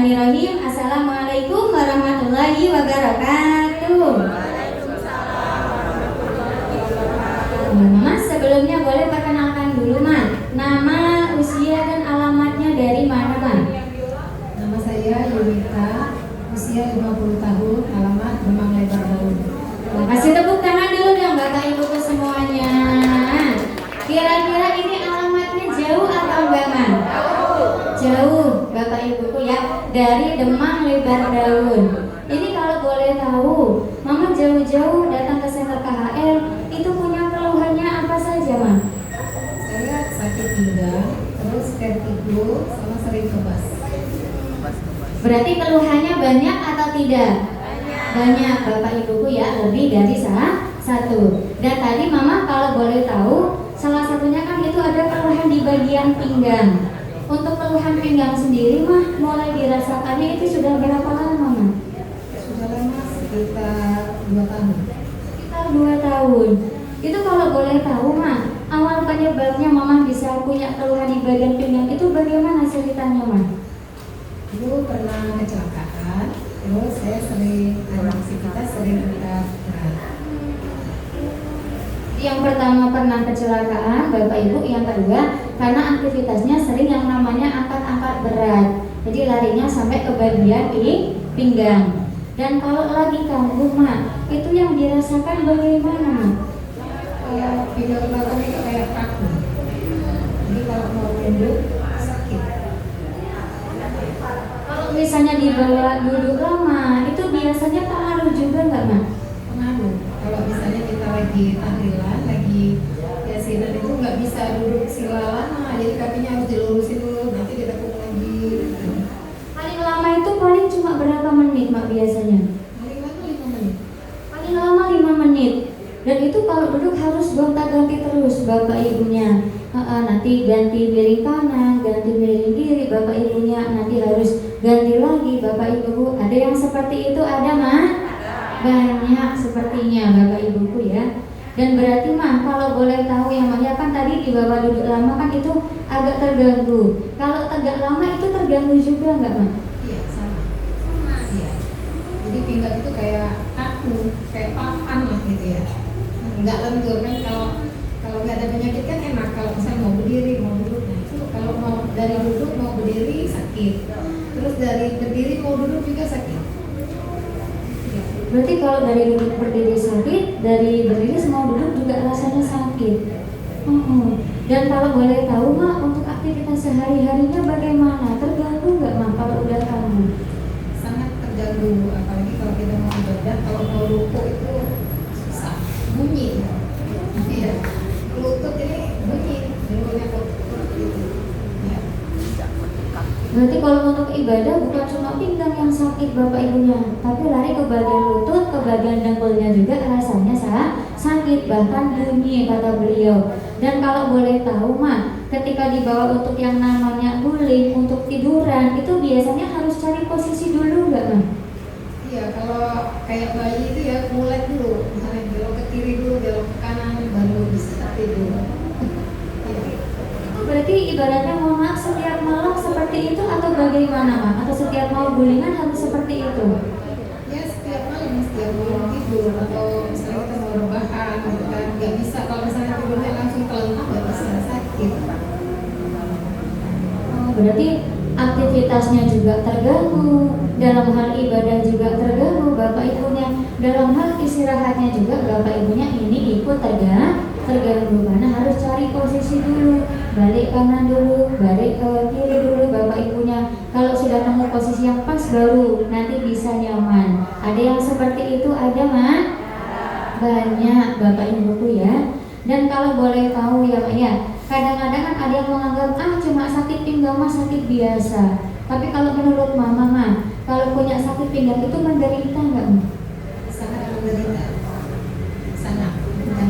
Bismillahirrahmanirrahim. Assalamualaikum warahmatullahi wabarakatuh. Mama, sebelumnya boleh perkenalkan dulu, Ma. Nama, usia, dan alamatnya dari mana, Ma? Nama saya Yunita, usia 50 tahun, alamat Demang Lebar Daun. Kasih tepuk tangan dulu dong Bapak Ibuku semuanya. Kira-kira ini alamatnya jauh atau enggak, Ma? Jauh, Bapak Ibuku ya, dari Demang Lebar Daun. Ini kalau boleh tahu, Mama jauh-jauh datang ke Center KHL, itu punya keluhannya apa saja, Ma? Saya sakit pinggang, terus vertigo, sama sering kebas. Berarti keluhannya banyak atau tidak? Banyak, Bapak Ibuku ya, lebih dari satu. Dan tadi Mama kalau boleh tahu, salah satunya kan itu ada keluhan di bagian pinggang. Untuk keluhan pinggang sendiri mah mulai dirasakannya itu sudah berapa lama, Ma? Sudah lama, sekitar 2 tahun. Sekitar 2 tahun. Itu kalau boleh tahu, Ma, awal penyebabnya Mama bisa punya keluhan di bagian pinggang itu bagaimana ceritanya, Ma? Dulu pernah kecelakaan, terus saya sering aktivitas sering angkat berat. Yang pertama pernah kecelakaan, Bapak Ibu. Yang kedua karena aktivitasnya sering yang namanya angkat-angkat berat. Jadi larinya sampai ke bagian pinggang. Dan kalau lagi kambuh, Ma, itu yang dirasakan bagaimana, Ma? Pinggang belakang itu kayak kaku. Jadi kalau mau duduk sakit. Kalau misalnya dibawa duduk lama, itu biasanya pengaruh juga nggak, Ma? Pengaruh. Kalau misalnya kita lagi tahlilan, lagi yasinan itu nggak bisa duduk sila lama, jadi kakinya harus dilurusin dulu, nanti ditekuk lagi. Paling lama itu paling cuma berapa menit, Mak, biasanya? Paling lama 5 menit. Paling lama 5 menit. Dan itu kalau duduk harus gonta-ganti terus Bapak Ibunya. Nanti ganti miring kanan, ganti miring kiri, Bapak Ibunya nanti harus ganti lagi Bapak Ibu. Ada yang seperti itu, ada, Ma? Banyak sepertinya Bapak Ibuku ya. Dan berarti, Ma, kalau boleh tahu yang banyak kan tadi di bawah duduk lama kan itu agak terganggu. Kalau tegak lama itu terganggu juga nggak, Ma? Iya, sama. Iya. Jadi pinggang itu kayak kaku, kayak papan lah gitu ya. Nggak lentur kan, kalau nggak ada penyakit kan enak. Kalau misalnya mau berdiri, mau duduk, nah itu kalau mau dari duduk mau berdiri sakit. Terus dari berdiri mau duduk juga sakit. Berarti kalau dari duduk berdiri sakit, dari berdiri mau duduk juga rasanya sakit. Dan kalau boleh tahu, Ma, untuk aktivitas sehari-harinya bagaimana? Terganggu nggak, Ma, kalau udah kamu? Sangat terganggu, apalagi kalau kita mau ibadah, kalau mau ruku itu susah, bunyi. Iya, lutut ini bunyi, bunyinya lutut gitu. Ya. Berarti kalau untuk ibadah bukan cuma pinggang yang sakit Bapak Ibunya, tapi lari ke bagian lutut, ke bagian dengkulnya juga rasanya sakit, bahkan bunyi kata beliau. Dan kalau boleh tahu, Ma, ketika dibawa untuk yang namanya guling, untuk tiduran, itu biasanya harus cari posisi dulu nggak, Ma? Iya, kalau kayak bayi itu ya mulai dulu, misalnya belok ke kiri dulu, belok ke kanan, baru bisa tidur. Itu berarti ibaratnya, mohon maaf, setiap malam seperti itu atau bagaimana, Ma? Atau setiap mau gulingan harus seperti itu? Ya setiap malam tidur, atau misalnya kita mau rebahan, gitu kan, nggak bisa kalau misalnya tidurnya langsung telentang, nggak bisa, sakit. Berarti aktivitasnya juga terganggu, dalam hal ibadah juga terganggu Bapak Ibunya, dalam hal istirahatnya juga Bapak Ibunya ini ikut terganggu karena harus cari posisi dulu, balik kanan dulu, balik ke kiri dulu Bapak Ibunya. Kalau sudah nemu posisi yang pas baru nanti bisa nyaman. Ada yang seperti itu, ada, Ma? Banyak Bapak Ibuku ya. Dan kalau boleh tahu ya, Ma, ya, kadang-kadang kan ada yang menganggap cuma sakit pinggang mah sakit biasa. Tapi kalau menurut Mama, Ma, kalau punya sakit pinggang itu menderita nggak, Ma? Sangat menderita, sangat menderita.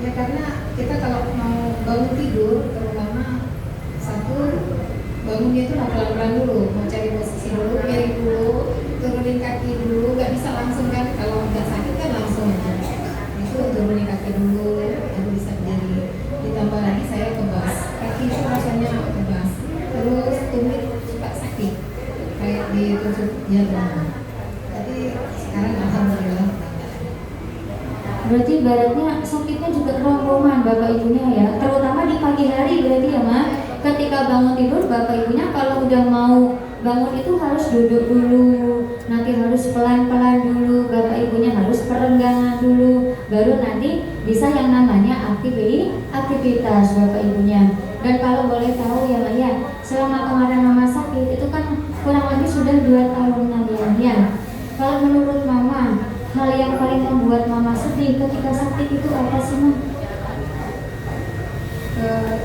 Ya karena kita kalau mau bangun tidur, terutama satu bangunnya itu pelan-pelan dulu, mau cari posisi dulu, miring dulu, turunin kaki dulu, nggak bisa langsung kan, kalau nggak sakit kan langsung aja. Itu turunin kaki dulu, baru bisa berdiri. Ditambah lagi saya kebas, kaki itu rasanya kebas. Terus tumit suka sakit, kayak ditusuk jantung. Jadi sekarang alhamdulillah. Berarti ibaratnya sakitnya juga kerongkongan Bapak Ibunya ya, terutama di pagi hari berarti ya Ma. Ketika bangun tidur Bapak Ibunya kalau udah mau bangun itu harus duduk dulu, nanti harus pelan-pelan dulu, Bapak Ibunya harus perenggangan dulu, baru nanti bisa yang namanya aktivitas Bapak Ibunya. Dan kalau boleh tahu ya Ma ya, selama kemarin Mama sakit itu kan kurang lebih sudah 2 tahunan ya. Kalau menurut Mama, hal yang paling membuat Mama sedih ketika sakit itu apa sih Ma?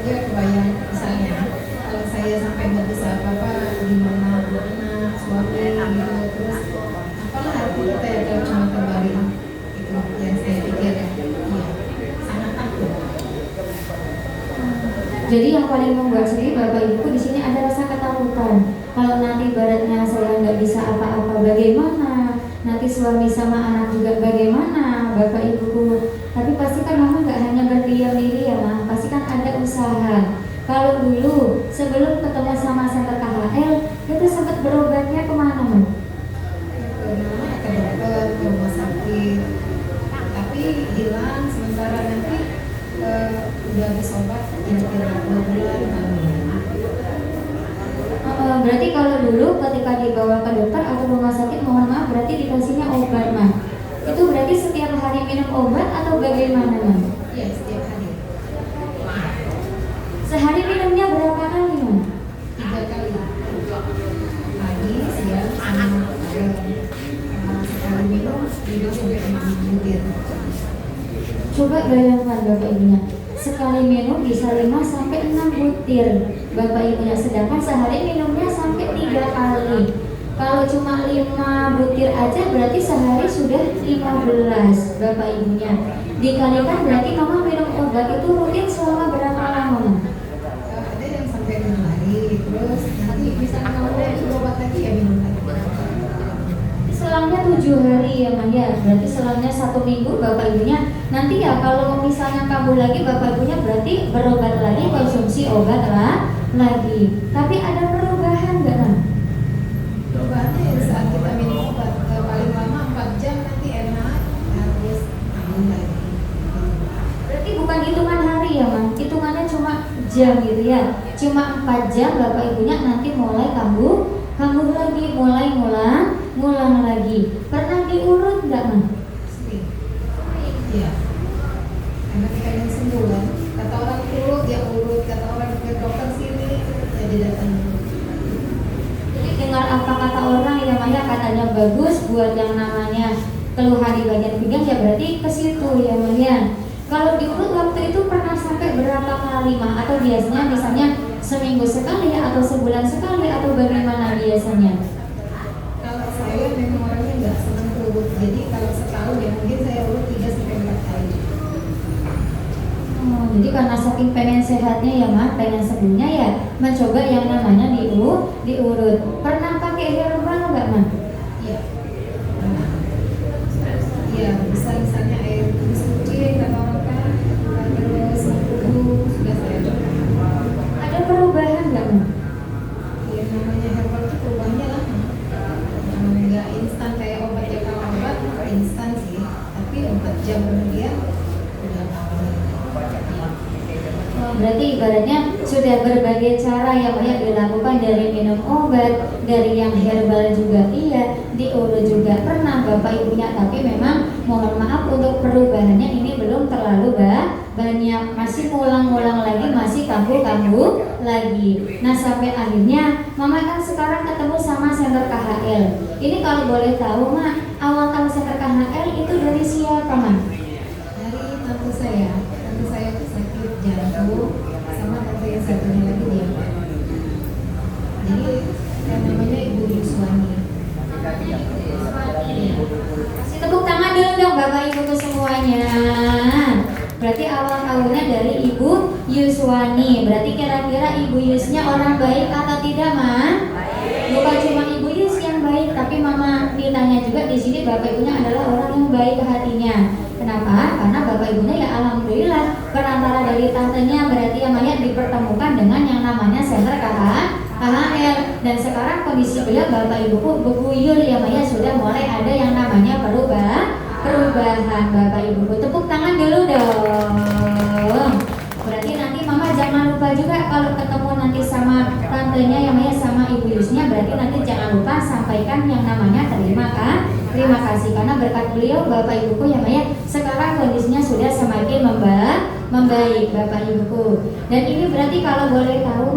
Dia kebayang misalnya kalau saya sampai nggak bisa apa-apa gimana anak suami gitu, terus apalah hati kita ya kalau cuma kembali itu yang saya pikir ya, iya sangat takut. Jadi yang paling membuat sedih Bapak Ibu di sini ada rasa ketakutan. Kalau nanti baratnya saya nggak bisa apa-apa bagaimana? Nanti suami sama anak juga bagaimana Bapak Ibu? Tapi pasti kan Mama nggak hanya berdiam diri ya Ma, pasti kan ada usaha. Kalau dulu sebelum ketemu sama Center KHL itu sempat berobatnya kemana Ma? Ke dokter, ke rumah sakit, tapi hilang sementara nanti udah habis obat kira-kira 2 bulan Berarti kalau dulu ketika dibawa ke dokter atau rumah sakit, mohon maaf berarti dikasihnya obat Ma. Itu berarti setiap hari minum obat atau bagaimana Ma? Iya, setiap hari. Sehari minumnya berapa kali Ma? 3 kali. Pagi, siang, sama malam. Sekali minum 5 sampai 6 butir. Coba bayangkan Bapak Ibunya, sekali minum bisa 5 sampai 6 butir Bapak Ibunya, sedangkan sehari minumnya sampai 3 kali. Kalau cuma 5 butir aja berarti sehari sudah 15 Bapak Ibunya. Dikalikan berarti Mama minum obat itu rutin selama berapa lama? Ada yang sampai 6 hari, terus nanti misalnya kalau mau obat lagi ya minum lagi. Selangnya 7 hari ya Ma ya, berarti selangnya 1 minggu Bapak Ibunya. Nanti ya kalau misalnya kambuh lagi Bapak Ibunya berarti berobat lagi, konsumsi obat lah lagi. Tapi ada perubahan nggak Ma? Perubahannya ya saat kita minum obat paling lama 4 jam nanti enak, terus kambuh lagi. Berarti bukan hitungan hari ya Ma, hitungannya cuma jam gitu ya. Cuma 4 jam Bapak Ibunya nanti mulai kambuh lagi, mulai ngulang lagi. Pernah diurut nggak Ma? Sering. Iya. Karena kita yang sembuh kan. Kata orang urut dia urut, kata orang ke dokter sini jadi datang. Jadi dengar apa kata orang ya Ma ya, katanya bagus buat yang namanya keluhan di bagian pinggang ya berarti ke situ ya Ma ya. Kalau diurut waktu itu pernah sampai berapa kali Ma? Atau biasanya misalnya seminggu sekali atau sebulan sekali atau bagaimana biasanya? Kalau saya memang orangnya nggak senang urut, jadi kalau setahun ya mungkin saya urut 3 sampai 4 kali. Jadi karena saking pengen sehatnya ya Ma, pengen sembuhnya ya mencoba yang namanya diurut. Pernah pakai herbal nggak Ma? Iya. Iya, bisa misalnya air tumis kucing kata orang kan, terus mengkudu sudah saya coba. Ada perubahan nggak Ma? Ya namanya herbal itu perubahannya lama. Nggak instan kayak obat ya, kalau obat instan sih, tapi 4 jam kemudian udah kambuh. Berarti ibaratnya sudah berbagai cara yang banyak dilakukan, dari minum obat, dari yang herbal juga iya, diurut juga pernah Bapak Ibunya, tapi memang mohon maaf untuk perubahannya ini belum terlalu banyak, masih ngulang-ngulang lagi, masih kambuh lagi. Nah sampai akhirnya Mama kan sekarang ketemu sama Center KHL. Ini kalau boleh tahu Ma, awal tahu Center KHL itu dari siapa Ma? Dari tante saya itu sakit jantung, sama tante yang satunya lagi diabetes. Jadi yang namanya Ibu Yuswani. Kasih tepuk tangan dulu dong Bapak Ibu semuanya. Berarti awal tahunnya dari Ibu Yuswani. Berarti kira-kira Ibu Yusnya orang baik atau tidak Ma? Bukan cuma Ibu Yus yang baik, tapi Mama ditanya juga di sini Bapak Ibunya adalah orang yang baik hatinya. Kenapa? Karena Bapak Ibunya ya alhamdulillah perantara dari tantenya berarti yang banyak dipertemukan dengan yang namanya Center KHL. KHL. Dan sekarang kondisi beliau Bapak Ibuku beguyur ya Maya, sudah mulai ada yang namanya perubahan Bapak Ibuku. Tepuk tangan dulu dong. Berarti nanti Mama jangan lupa juga kalau ketemu nanti sama tantenya yang Maya sama Ibu Yusnya, berarti nanti jangan lupa sampaikan yang namanya terima kasih karena berkat beliau Bapak Ibuku yang Maya sekarang kondisinya sudah semakin membaik Bapak Ibuku. Dan ini berarti kalau boleh tahu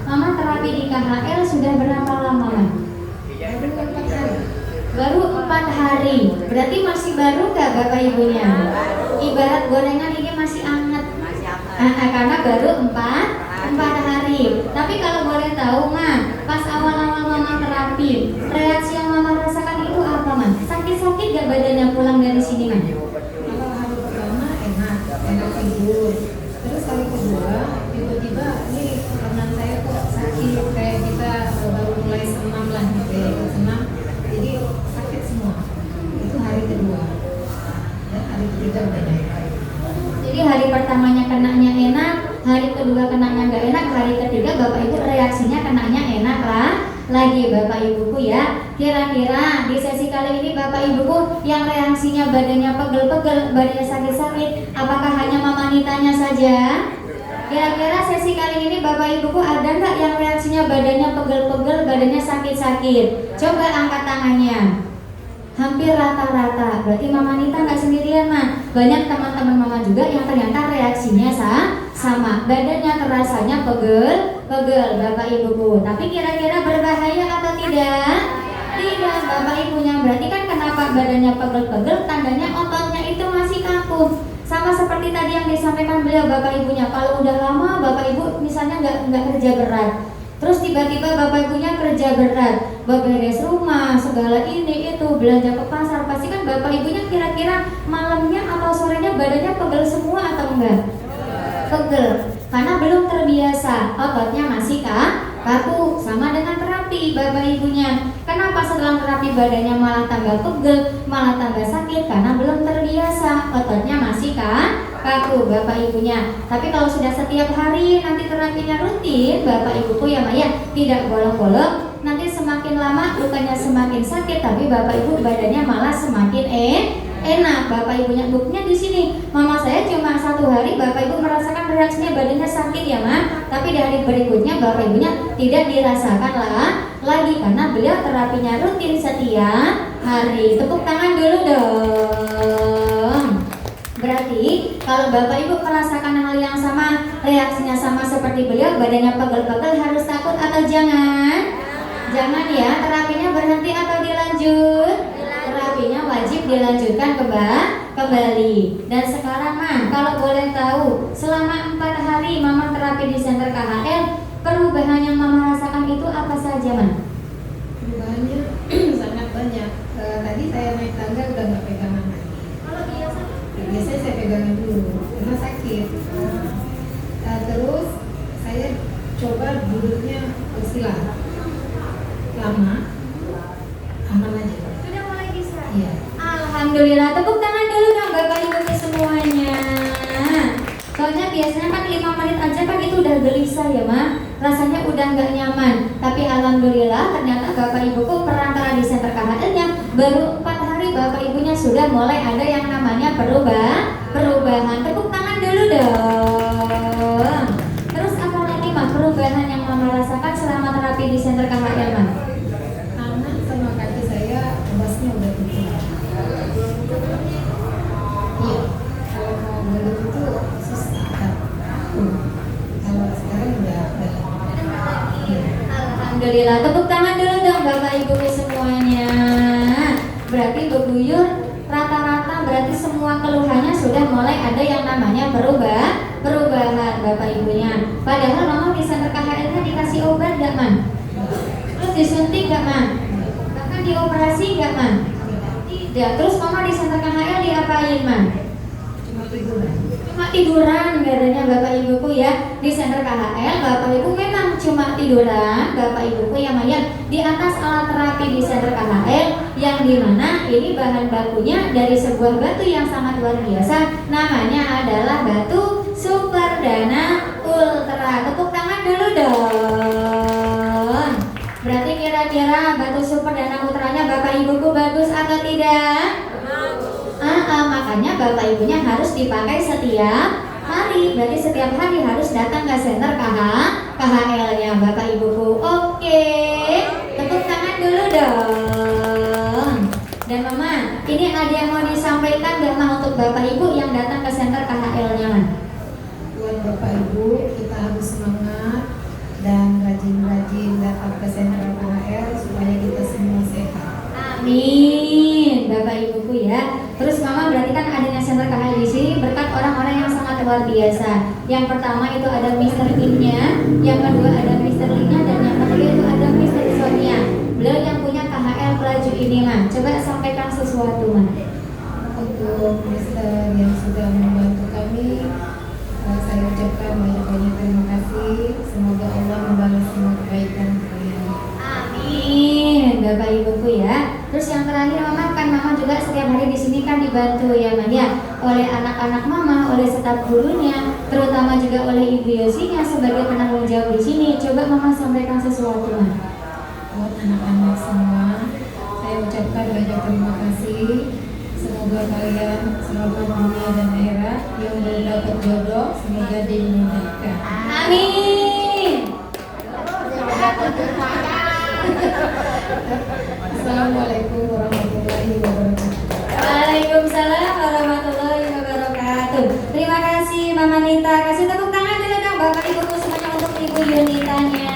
Mama terapi di KHL sudah berapa lama Baru 4 hari. Berarti masih baru gak Bapak Ibunya? Ibarat gorengan ini masih hangat. Karena baru 4 hari. Tapi kalau boleh tahu pas awal-awal Mama terapi, reaksi yang Mama rasakan itu apa Sakit-sakit gak badannya pulang dari sini Kalau hari pertama enak tidur. Terus hari kedua tiba-tiba ini kanan saya kok sakit, kayak kita baru mulai senam lah gitu ya, senam. Jadi sakit semua. Itu hari kedua. Dan hari ketiga udah naik. Jadi hari pertamanya kenanya enak, hari kedua kenanya nggak enak, hari ketiga Bapak Ibu reaksinya kenanya enak lagi Bapak Ibuku ya. Kira-kira di sesi kali ini Bapak Ibuku yang reaksinya badannya pegel-pegel, badannya sakit-sakit, apakah hanya Mama Nitanya saja? Kira-kira sesi kali ini Bapak Ibuku ada nggak yang reaksinya badannya pegel-pegel, badannya sakit-sakit? Coba angkat tangannya. Hampir rata-rata. Berarti Mama Nita nggak sendirian banyak teman-teman Mama juga yang ternyata reaksinya sama. Badannya terasanya pegel Bapak Ibuku. Tapi kira-kira berbahaya atau tidak? Tidak Bapak Ibunya. Berarti kan kenapa badannya pegel-pegel? Tandanya ototnya itu masih kaku. Sama seperti tadi yang disampaikan beliau Bapak Ibunya. Kalau udah lama Bapak Ibu misalnya nggak kerja berat, terus tiba-tiba Bapak Ibunya kerja berat, beres rumah, segala ini itu, belanja ke pasar, pasti kan Bapak Ibunya kira-kira malamnya atau sorenya badannya pegel semua atau enggak? Pegel, karena belum terbiasa, ototnya masih kaku. Sama dengan terapi Bapak Ibunya. Kenapa setelah terapi badannya malah tambah pegel, malah tambah sakit? Karena belum terbiasa, ototnya masih kaku Bapak Ibunya. Tapi kalau sudah setiap hari nanti terapinya rutin Bapak Ibuku ya Maya, tidak bolong-bolong, nanti semakin lama lukanya semakin sakit, tapi Bapak Ibu badannya malah semakin enak. Bapak Ibunya buktinya di sini. Mama saya cuma 1 hari Bapak Ibu merasakan reaksinya badannya sakit ya tapi di hari berikutnya Bapak Ibunya tidak dirasakan lagi karena beliau terapinya rutin setiap hari. Tepuk tangan dulu dong. Berarti kalau Bapak Ibu merasakan hal yang sama, reaksinya sama seperti beliau, badannya pegel-pegel, harus takut atau jangan? Jangan ya. Terapinya berhenti atau dilanjut? Terapinya wajib dilanjutkan kembali. Dan sekarang kalau boleh tahu, selama 4 hari Mama terapi di Center KHL, perubahan yang Mama rasakan itu apa saja Perubahannya sangat banyak. Tadi saya naik tangga udah nggak pegangan lagi. Kalau Biasanya saya pegangan dulu karena sakit. Terus saya coba duduknya bersila lama, aman aja. sudah mulai bisa? Iya. Alhamdulillah, tepuk tangan dulu dong Bapak Ibu semuanya. Soalnya biasanya kan 5 menit aja kan itu udah gelisah ya rasanya udah nggak nyaman. Tapi alhamdulillah ternyata Bapak Ibuku perantara di Center KHL-nya baru 4 hari Bapak Ibunya sudah mulai ada yang namanya perubahan. Tepuk tangan dulu dong. Terus apa lagi perubahan yang Mama rasakan selama terapi di Center KHL Tangan sama kaki saya ombasnya udah tutup. Iya. Kalau mau gelut itu susah. Kalau sekarang udah. Iya. Alhamdulillah, tepuk tangan dulu dong Bapak Ibu semuanya. Berarti beguyur rata-rata berarti semua keluhannya sudah mulai ada yang namanya perubahan Bapak Ibunya. Padahal Mama di Center KHL-nya dikasih obat gak Terus disuntik gak Bahkan dioperasi gak Tidak. Terus Mama di Center KHL diapain Cuma tiduran katanya Bapak Ibuku ya. Di Center KHL Bapak Ibu memang cuma tiduran Bapak Ibuku yang di atas alat terapi di Center KHL, yang dimana ini bahan bakunya dari sebuah batu yang sangat luar biasa, namanya adalah batu Super Dana Ultra. Tepuk tangan dulu dong. kira-kira batu super dana putranya Bapak Ibuku bagus atau tidak? Makanya Bapak Ibunya harus dipakai setiap hari. Berarti setiap hari harus datang ke center KHL-nya Bapak Ibuku. Oke, tepuk tangan dulu dong. Dan Mama, ini ada yang mau disampaikan gak Ma untuk Bapak Ibu yang datang ke center KHL-nya Ma? Buat Bapak Ibu, kita harus semangat dan rajin-rajin datang ke sentra KHL supaya kita semua sehat. Amin, Bapak Ibuku ya. Terus Mama berarti kan adanya center KHL di sini berkat orang-orang yang sangat luar biasa. Yang pertama itu ada Mr. Kim-nya, yang kedua ada Mr. Lee-nya, dan yang ketiga itu ada Mr. Sonia. Beliau yang punya KHL Pelaju ini Ma. Coba sampaikan sesuatu Ma. Untuk Mister yang sudah membantu kami, saya ucapkan banyak-banyak terima kasih. Semoga Allah membalas semua kebaikan kalian. Amin, Bapak Ibuku ya. Terus yang terakhir Mama, kan Mama juga setiap hari di sini kan dibantu ya Ma ya, oleh anak-anak Mama, oleh staf gurunya, terutama juga oleh Ibu Yosinya sebagai penanggung jawab di sini. Coba Mama sampaikan sesuatu Ma. Buat anak-anak semua, saya ucapkan banyak terima kasih. Semoga kalian selamat dunia dan akhirat. Yang belum dapat jodoh, semoga dimudahkan. Amin. Assalamualaikum warahmatullahi wabarakatuh. Waalaikumsalam warahmatullahi wabarakatuh. Terima kasih Mama Nita. Kasih tepuk tangan dulu dong Bapak Ibu semuanya untuk Ibu Yunitanya.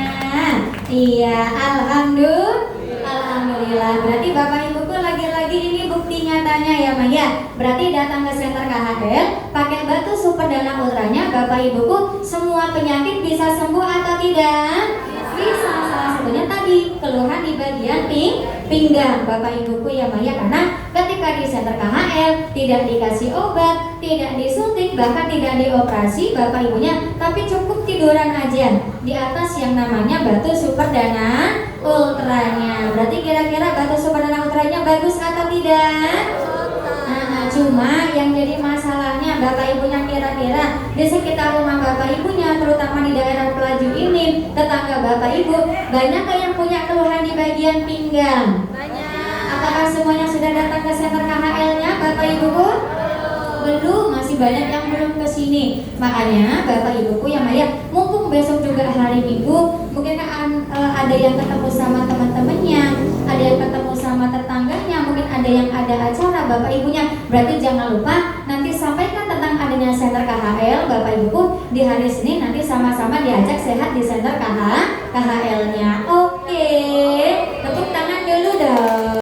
Iya, Alhamdulillah. Berarti Bapak Ibuku lagi-lagi ini bukti nyatanya ya Ma ya. Berarti datang ke center KHL, pakai batu super dana ultranya, Bapak Ibuku semua penyakit bisa sembuh atau tidak? Bisa. Salah satunya tadi keluhan di bagian pinggang Bapak Ibuku ya Ma ya. Karena ketika di center KHL tidak dikasih obat, tidak disuntik, bahkan tidak dioperasi Bapak Ibunya, tapi cukup tiduran aja di atas yang namanya batu super dana ultranya. Berarti kira-kira batu super dana ultranya bagus atau tidak? Cuma yang jadi masalahnya Bapak Ibunya kira-kira di sekitar rumah Bapak Ibunya, terutama di daerah Pelaju ini, tetangga Bapak Ibu banyak yang punya keluhan di bagian pinggang? Banyak. Apakah semuanya sudah datang ke center KHL-nya Bapak Ibuku? Belum, masih banyak yang belum ke sini. Makanya Bapak Ibuku yang Maya, mumpung besok juga hari Minggu, mungkin ada yang ketemu sama teman-temannya, ada yang ketemu sama tetangganya, mungkin ada yang ada acara Bapak Ibunya. Berarti jangan lupa nanti sampaikan tentang adanya center KHL Bapak Ibuku di hari Senin, nanti sama-sama diajak sehat di center KHL-nya. Oke.